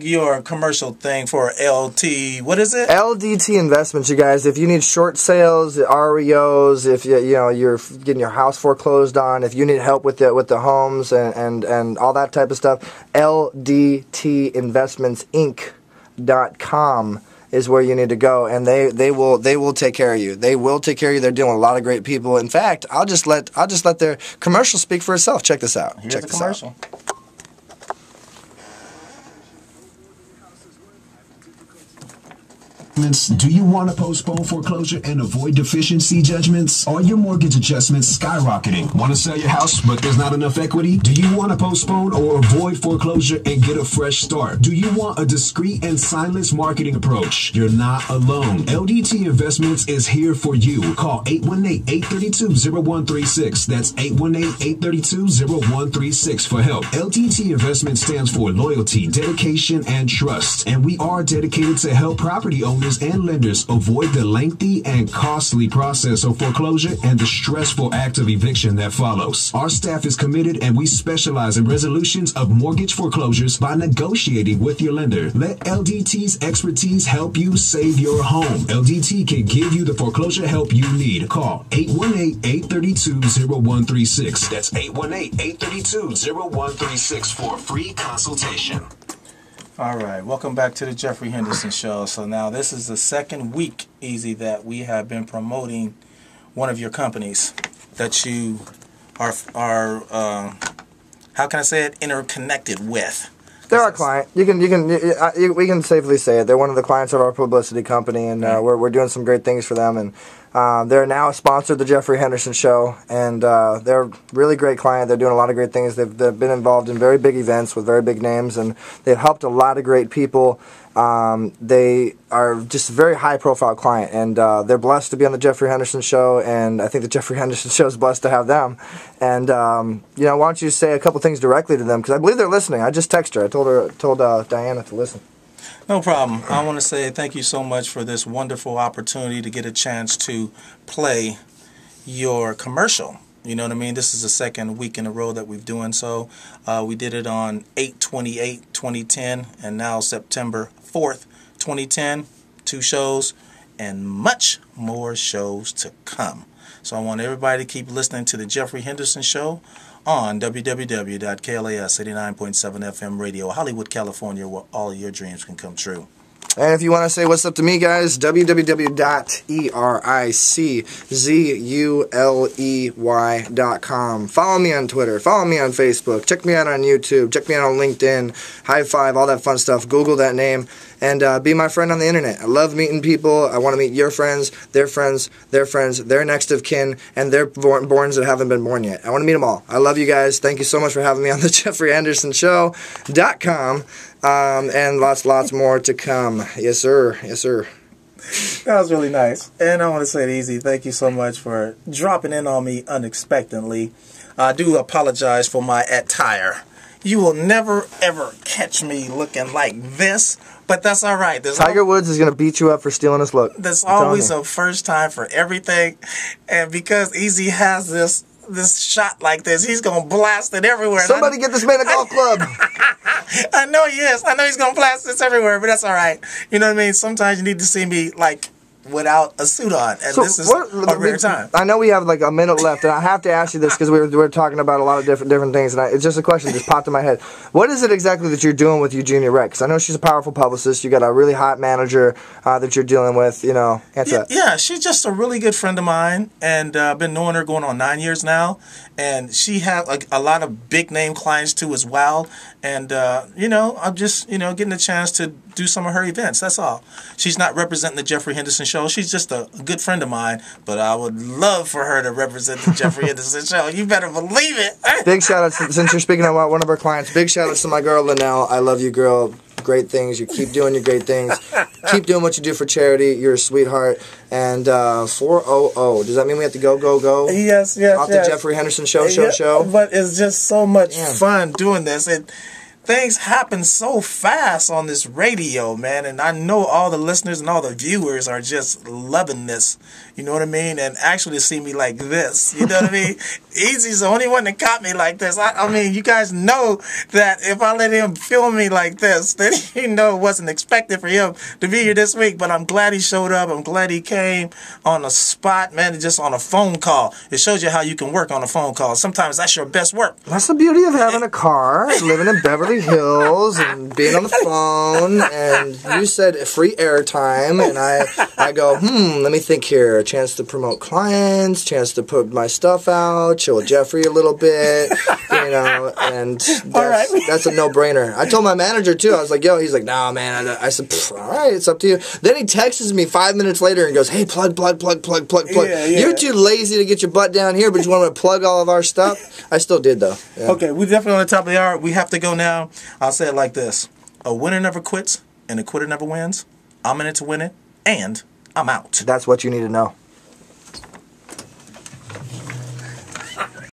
your commercial thing for LT. What is it? LDT Investments, you guys. If you need short sales, REOs, if you're getting your house foreclosed on, if you need help with the homes and all that type of stuff, LDTinvestmentsinc.com is where you need to go, and they will take care of you. They will take care of you. They're dealing with a lot of great people. In fact, I'll just let their commercial speak for itself. Check this out. Here's the commercial. Do you want to postpone foreclosure and avoid deficiency judgments? Are your mortgage adjustments skyrocketing? Want to sell your house but there's not enough equity? Do you want to postpone or avoid foreclosure and get a fresh start? Do you want a discreet and silence marketing approach? You're not alone. LDT Investments is here for you. Call 818-832-0136. That's 818-832-0136 for help. LDT Investment stands for loyalty, dedication, and trust. And we are dedicated to help property owners and lenders avoid the lengthy and costly process of foreclosure and the stressful act of eviction that follows. Our staff is committed and we specialize in resolutions of mortgage foreclosures by negotiating with your lender. Let LDT's expertise help you save your home. LDT can give you the foreclosure help you need. Call 818-832-0136. That's 818-832-0136 for a free consultation. All right, welcome back to the Jeffrey Henderson Show. So now this is the second week, Easy, that we have been promoting one of your companies that you are how can I say it, interconnected with. They're our client. We can safely say it. They're one of the clients of our publicity company, and we're doing some great things for them. And they're now a sponsor of the Jeffrey Henderson Show, and they're a really great client. They're doing a lot of great things. They've been involved in very big events with very big names, and they've helped a lot of great people. They are just a very high-profile client, and they're blessed to be on the Jeffrey Henderson Show, and I think the Jeffrey Henderson Show is blessed to have them. And why don't you say a couple things directly to them, because I believe they're listening. I just texted her. I told Diana to listen. No problem. I want to say thank you so much for this wonderful opportunity to get a chance to play your commercial. You know what I mean? This is the second week in a row that we've doing so. We did it on 8/28/2010 and now September 4th, 2010. 2 shows and much more shows to come. So I want everybody to keep listening to the Jeffrey Henderson Show on www.KLAS 89.7 FM radio, Hollywood, California, where all of your dreams can come true. And if you want to say what's up to me, guys, www.ericzuley.com. Follow me on Twitter. Follow me on Facebook. Check me out on YouTube. Check me out on LinkedIn. High Five, all that fun stuff. Google that name. And be my friend on the internet. I love meeting people. I want to meet your friends, their friends, their friends, their next of kin, and their borns that haven't been born yet. I want to meet them all. I love you guys. Thank you so much for having me on the JeffreyHendersonShow.com. And lots more to come. Yes, sir. Yes, sir. That was really nice. And I want to say it easy. Thank you so much for dropping in on me unexpectedly. I do apologize for my attire. You will never, ever catch me looking like this, but that's all right. Tiger Woods is going to beat you up for stealing his look. There's always a first time for everything, and because Easy has this shot like this, he's going to blast it everywhere. Somebody get this man a golf club. I know he is. I know he's going to blast this everywhere, but that's all right. You know what I mean? Sometimes you need to see me, like, without a suit on, and this is a rare time. I know we have like a minute left, and I have to ask you this because we were talking about a lot of different things, and it's just a question that just popped in my head. What is it exactly that you're doing with Eugenia Rett? Because I know she's a powerful publicist. You got a really hot manager that you're dealing with. You know, answer that. Yeah, she's just a really good friend of mine, and I've been knowing her going on 9 years now, and she has a lot of big name clients too as well. And I'm just getting a chance to do some of her events. That's all. She's not representing the Jeffrey Henderson Show. She's just a good friend of mine, but I would love for her to represent the Jeffrey Henderson Show. You better believe it. Big shout out, since you're speaking about one of our clients, big shout out to my girl Linnell. I love you, girl. Great things. You keep doing your great things. Keep doing what you do for charity. You're a sweetheart. And 400. Does that mean we have to go? Yes. Off the Jeffrey Henderson Show. But it's just so much fun doing this. things happen so fast on this radio, man, and I know all the listeners and all the viewers are just loving this. You know what I mean? And actually see me like this. You know what I mean? Easy's the only one that caught me like this. I mean, you guys know that if I let him film me like this, then you know it wasn't expected for him to be here this week. But I'm glad he showed up. I'm glad he came on the spot, man, just on a phone call. It shows you how you can work on a phone call. Sometimes that's your best work. That's the beauty of having a car, living in Beverly Hills, and being on the phone. And you said free airtime, and I go, let me think here. A chance to promote clients, chance to put my stuff out, chill with Jeffrey a little bit, you know, and that's a no-brainer. I told my manager, too. I was like, yo, he's like, nah, man. I said, all right, it's up to you. Then he texts me 5 minutes later and goes, hey, plug. Yeah. You're too lazy to get your butt down here, but you want me to plug all of our stuff? I still did, though. Yeah. Okay, we're definitely on the top of the hour. We have to go now. I'll say it like this. A winner never quits, and a quitter never wins. I'm in it to win it, and I'm out. That's what you need to know.